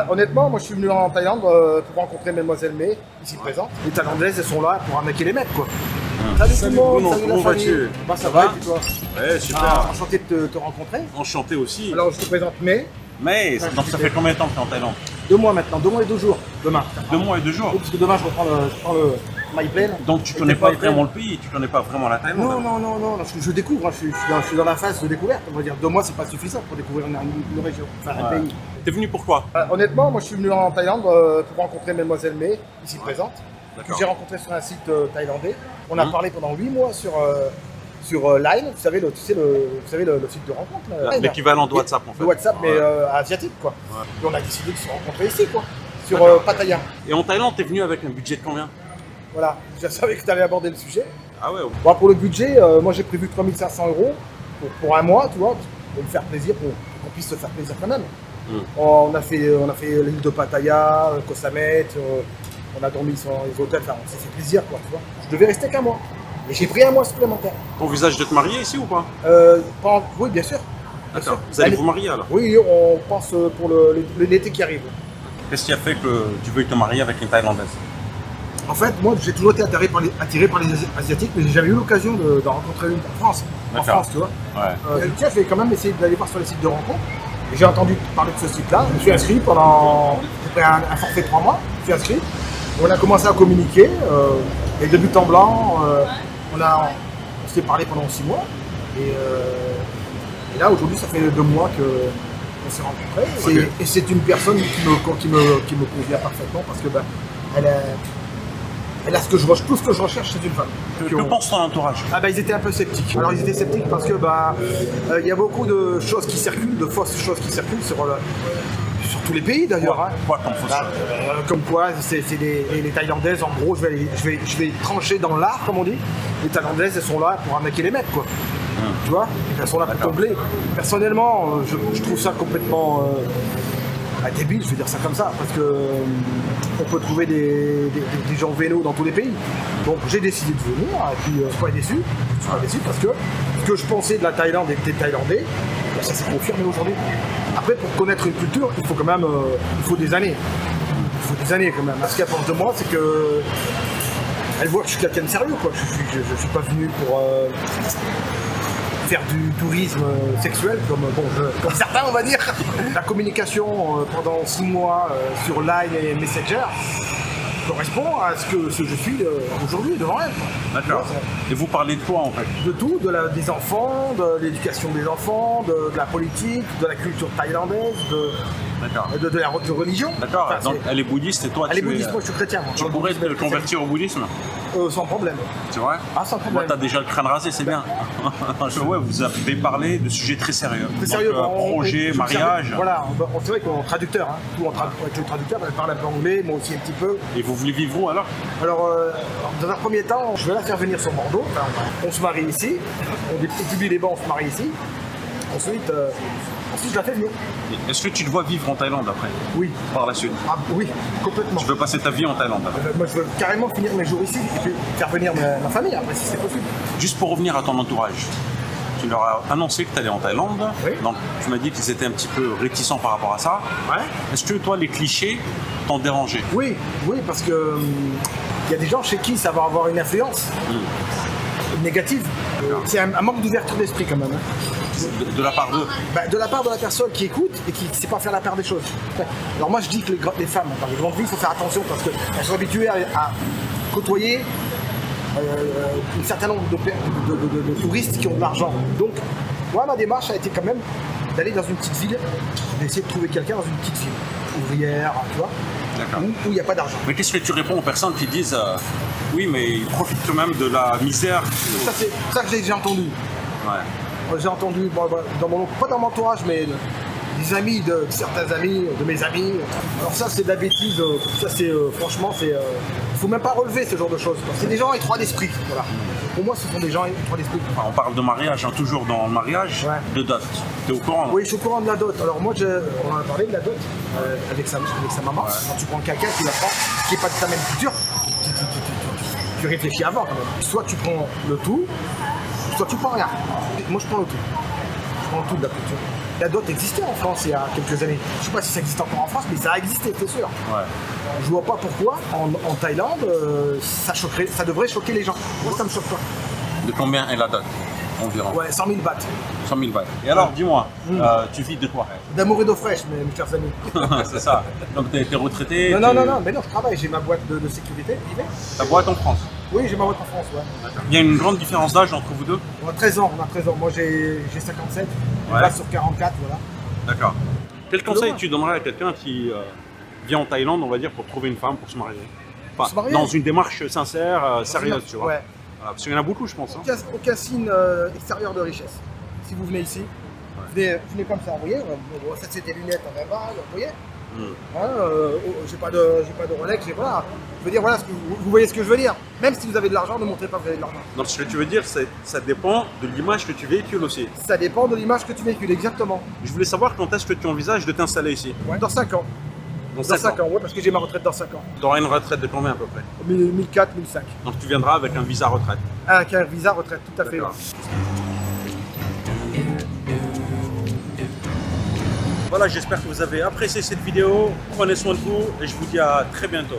Honnêtement, moi je suis venu en Thaïlande pour rencontrer Mademoiselle May, ici présente. Les Thaïlandaises, elles sont là pour arnaquer les mecs, quoi. Salut tout le monde, salut la comment famille. vas-tu? Bah ça va, et puis toi? Ouais, super. Enchanté de te rencontrer. Enchanté aussi. Alors je te présente May. Mais donc ça fait combien de temps que tu es en Thaïlande? 2 mois maintenant, 2 mois et 2 jours, demain. 2 mois et 2 jours. Oui, parce que demain je reprends le MyPlane. Donc tu connais pas vraiment le pays, tu connais pas vraiment la Thaïlande? Non, parce que je découvre, hein, je suis dans la phase de découverte, on va dire. 2 mois c'est pas suffisant pour découvrir une région, enfin un pays. T'es venu pourquoi? Honnêtement, moi je suis venu en Thaïlande pour rencontrer Mademoiselle May, ici présente. Que j'ai rencontré sur un site thaïlandais. On a parlé pendant 8 mois sur Line, vous savez, le site de rencontre. L'équivalent de WhatsApp en fait. De WhatsApp, mais asiatique quoi. Ouais. Et on a décidé de se rencontrer ici quoi, sur Pattaya. Et en Thaïlande, t'es venu avec un budget de combien? Voilà, je savais que tu allais aborder le sujet. Ah ouais. Bon, pour le budget, moi j'ai prévu 3 500 € pour un mois, tu vois, pour me faire plaisir, pour qu'on puisse se faire plaisir quand même. On a fait l'île de Pattaya, Koh Samet, on a dormi sur les hôtels, enfin on s'est fait plaisir quoi, tu vois. Je devais rester qu'un mois. Et j'ai pris un mois supplémentaire. T'envisages de te marier ici ou pas? Oui, bien sûr. D'accord. Vous allez vous marier alors? Oui, on pense pour l'été qui arrive. Qu'est-ce qui a fait que tu veux te marier avec une Thaïlandaise? En fait, moi j'ai toujours été attiré par les Asiatiques, mais j'ai jamais eu l'occasion d'en rencontrer une en France. En France, tu vois. Ouais. Tiens, je vais quand même essayer d'aller voir sur les sites de rencontres. J'ai entendu parler de ce site-là. Je suis inscrit pendant un forfait de 3 mois. Je suis inscrit. On a commencé à communiquer. Et de but en blanc, on s'est parlé pendant 6 mois. Et là, aujourd'hui, ça fait 2 mois qu'on s'est rencontrés. Okay. Et c'est une personne qui me convient parfaitement parce que elle a tout ce que je recherche chez une femme. Que pense ton entourage? Ils étaient un peu sceptiques. Alors ils étaient sceptiques parce que il y a beaucoup de choses qui circulent, de fausses choses qui circulent sur tous les pays d'ailleurs. Quoi comme fausses choses? Comme quoi, c'est les Thaïlandaises, en gros, je vais trancher dans l'art, comme on dit. Les Thaïlandaises, elles sont là pour arnaquer les mecs, quoi. Tu vois? Elles sont là pour combler. Personnellement, je trouve ça complètement débile, je vais dire ça comme ça, parce que on peut trouver des gens vélos dans tous les pays. Donc j'ai décidé de venir, et puis je ne suis pas déçu. Je suis pas déçu parce que ce que je pensais de la Thaïlande et des Thaïlandais, ça s'est confirmé aujourd'hui. Après, pour connaître une culture, il faut quand même des années. Il faut des années quand même. Ce qu'elle pense de moi, c'est que elle voit que je suis quelqu'un de sérieux, quoi. Je ne suis pas venu pour faire du tourisme sexuel comme certains on va dire. La communication pendant 6 mois sur Line et Messenger correspond à ce que je suis aujourd'hui devant elle. D'accord. Et vous parlez de quoi en fait? De tout, des enfants, de l'éducation des enfants, de la politique, de la culture thaïlandaise, de la religion. D'accord, enfin, donc elle est bouddhiste et toi elle est bouddhiste, moi je suis chrétien. Tu pourrais te convertir au bouddhisme? Sans problème. C'est vrai? Sans problème. Moi, t'as déjà le crâne rasé, c'est bien. Ouais, vous avez parlé de sujets très sérieux. Très sérieux. Projet, mariage. Voilà, c'est vrai qu'on est traducteur. Avec le traducteur, elle parle un peu anglais, moi aussi un petit peu. Et vous voulez vivre où alors? Alors, dans un premier temps, je vais la faire venir sur Bordeaux. Enfin, on se marie ici. On publie les bancs, on se marie ici. Ensuite, je la fais venir. Est-ce que tu te vois vivre en Thaïlande après? Oui. Par la suite? Oui, complètement. Tu veux passer ta vie en Thaïlande après? Moi, je veux carrément finir mes jours ici et puis faire venir ma famille après, si c'est possible. Juste pour revenir à ton entourage, tu leur as annoncé que tu allais en Thaïlande. Oui. Donc, tu m'as dit qu'ils étaient un petit peu réticents par rapport à ça. Ouais. Est-ce que toi, les clichés t'ont dérangé? Oui, parce que y a des gens chez qui ça va avoir une influence négative. C'est un manque d'ouverture d'esprit quand même. De la part d'eux? De la part de la personne qui écoute et qui ne sait pas faire la part des choses. Alors moi je dis que les femmes, dans les grandes villes, il faut faire attention parce qu'elles sont habituées à côtoyer un certain nombre de touristes qui ont de l'argent. Donc moi ma démarche a été quand même d'aller dans une petite ville, d'essayer de trouver quelqu'un dans une petite ville, ouvrière, tu vois, où il n'y a pas d'argent. Mais qu'est-ce que tu réponds aux personnes qui disent oui mais ils profitent quand même de la misère? Ça c'est ça que j'ai déjà entendu. Ouais. J'ai entendu, pas dans mon entourage, mais des amis, de certains amis, de mes amis. Alors ça, c'est de la bêtise. Ça, c'est franchement, c'est. Faut même pas relever ce genre de choses. C'est des gens étroits d'esprit. Voilà. Pour moi, ce sont des gens étroits d'esprit. Enfin, on parle de mariage, hein, toujours dans le mariage, de dot. T'es au courant? Oui, je suis au courant de la dot. Alors moi, on en a parlé de la dot avec sa maman. Ouais. Quand tu prends quelqu'un qui n'est pas de ta même culture, tu réfléchis avant quand même. Soit tu prends le tout, soit tu prends rien. Moi je prends le tout. Je prends le tout de la culture. La dot existait en France il y a quelques années. Je sais pas si ça existe encore en France, mais ça a existé, c'est sûr. Ouais. Je vois pas pourquoi en Thaïlande ça devrait choquer les gens. Moi ça me choque pas. De combien est la dot environ? Ouais, 100 000 bahts. 100 000 bahts. Et alors, dis-moi, tu vis de quoi? D'amour et d'eau fraîche, mes chers amis. C'est ça. Donc, tu es retraité? Non, mais non, je travaille, j'ai ma boîte de sécurité privée. Ta boîte en France? Oui, j'ai ma boîte en France, ouais. Il y a une grande différence d'âge entre vous deux? On a 13 ans, Moi j'ai 57, je passe sur 44, voilà. D'accord. Quel conseil tu donnerais à quelqu'un qui vient en Thaïlande, on va dire, pour trouver une femme, pour se marier? Enfin, dans une démarche sincère, sérieuse, tu vois. Ouais. Voilà, parce qu'il y en a beaucoup, je pense. Hein. Aucun signe extérieur de richesse. Si vous venez ici, venez comme ça, vous voyez. Ça c'est des lunettes en verbal, vous voyez. J'ai pas de Rolex, j'ai pas. Je veux dire, voilà, vous voyez ce que je veux dire. Même si vous avez de l'argent, ne montrez pas que vous avez de l'argent. Donc ce que tu veux dire, ça dépend de l'image que tu véhicules aussi. Ça dépend de l'image que tu véhicules, exactement. Je voulais savoir quand est-ce que tu envisages de t'installer ici? Ouais, dans 5 ans. Dans 5 ans, ouais, parce que j'ai ma retraite dans 5 ans. Tu auras une retraite de combien à peu près? 1004, 1005. Donc tu viendras avec un visa retraite? Avec un visa retraite, tout à fait. Ouais. Voilà, j'espère que vous avez apprécié cette vidéo. Prenez soin de vous et je vous dis à très bientôt.